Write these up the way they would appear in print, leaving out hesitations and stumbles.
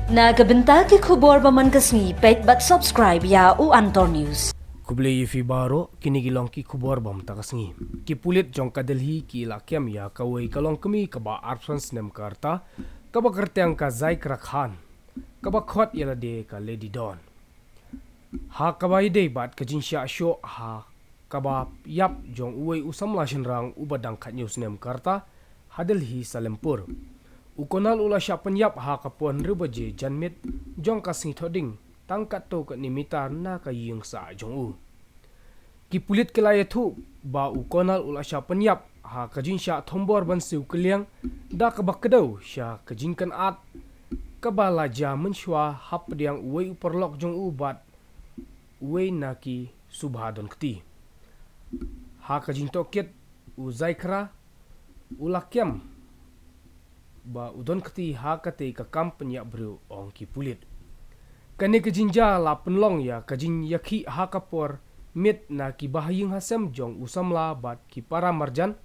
Nagabenta ki khubor baman kasni pet bat subscribe ya u Antor News. Kuble yifi baro kinigilong ki khubor bam takasngi. Ki pulit jong kadelhi ki lakyam ya kawai kalong kami kaba arpsans nem karta kaba kerteng ka zai krakhan kaba khot yala de ka lady don. Ha kaba ide bat ka jinsya sho ha kaba yap jong uwei usam lashin rang ubadang kat news nem karta hadelhi salempur. Ukonal ula syapan yap ha kapuan rubaje janmit jong kasing thoding tangkat to kat nimita na kayung sa jong u. Ki pulit kelaya thu ba ukonal ula syapan yap ha kajin sya thombor ban siu keliang da kabak kedau sya kajinkan at kabala ja menshwa hap diang uwei uperlok jong u bat uwei naki subhadon kti. Ha kajin tokit u zaikra ulakyam ba udon keti ha kate ka kampanya bru ong ki pulit. Kani kejinja la penlong ya kajin yakhi ha kapor mit na ki bahaying hasem jong usamla bat ki para marjan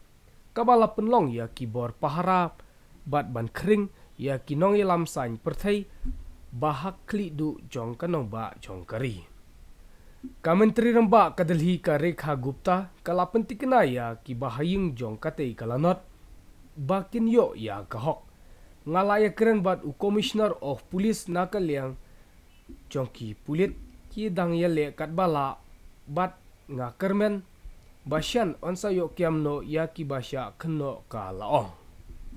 kabala penlong ya ki bor pahara bat ban kring ya ki nong ilam sain perthai bahak kli du jong kanong ba jong kari. Ka menteri rembak kadelhi ka Rekha Gupta kala pentikna ya ki bahaying jong kate kalanot bakin yo ya kahok. Ngalaya keren bat u Commissioner of Police nakal yang jongki pulit ki dang yale kat bala bat nga kermen basyan onsa yo kiamno ya ki basya keno ka laong.